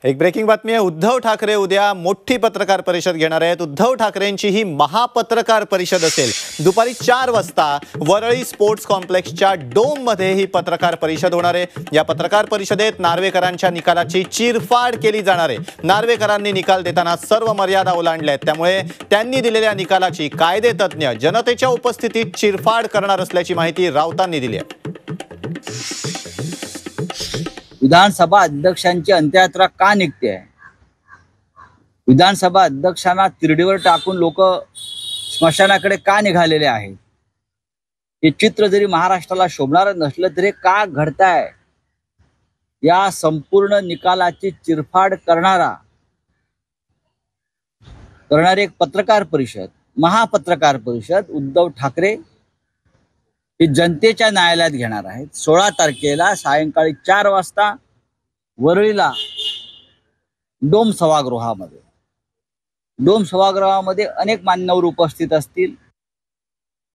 एक ब्रेकिंग बातमी आहे। उद्धव ठाकरे उद्या मोठी पत्रकार परिषद घेणार आहेत। उद्धव ठाकरेंची ही महापत्रकार परिषद असेल। दुपारी 4 वाजता वरळी स्पोर्ट्स कॉम्प्लेक्सच्या डोम मध्ये ही पत्रकार परिषद होणार आहे। या पत्रकार परिषदेत नार्वेकरांच्या निकालाची चीरफाड केली जाणार आहे। नार्वेकरांनी निकाल देताना सर्व मर्यादा ओलांडल्या आहेत, त्यामुळे त्यांनी दिलेल्या निकालाची कायदेतज्ञ जनतेच्या उपस्थितीत चीरफाड करणार असल्याची माहिती राऊतांनी दिली आहे। विधानसभा अध्यक्षांची अंत्ययात्रा का निघते आहे? विधानसभा अध्यक्षांना तिरडीवर टाकून लोक स्मशानाकडे का निघालेले आहेत? हे चित्र जरी महाराष्ट्राला शोभणार नसलं तरी का घडताय? या संपूर्ण निकालाची चिरफाड करणारी एक पत्रकार परिषद, महापत्रकार परिषद उद्धव ठाकरे हे जनतेच्या न्यायालयात घेणार आहेत। 16 तारखेला सायंकाळी 4 वाजता वरळीला डोम सभागृहामध्ये अनेक मान्यवर उपस्थित असतील।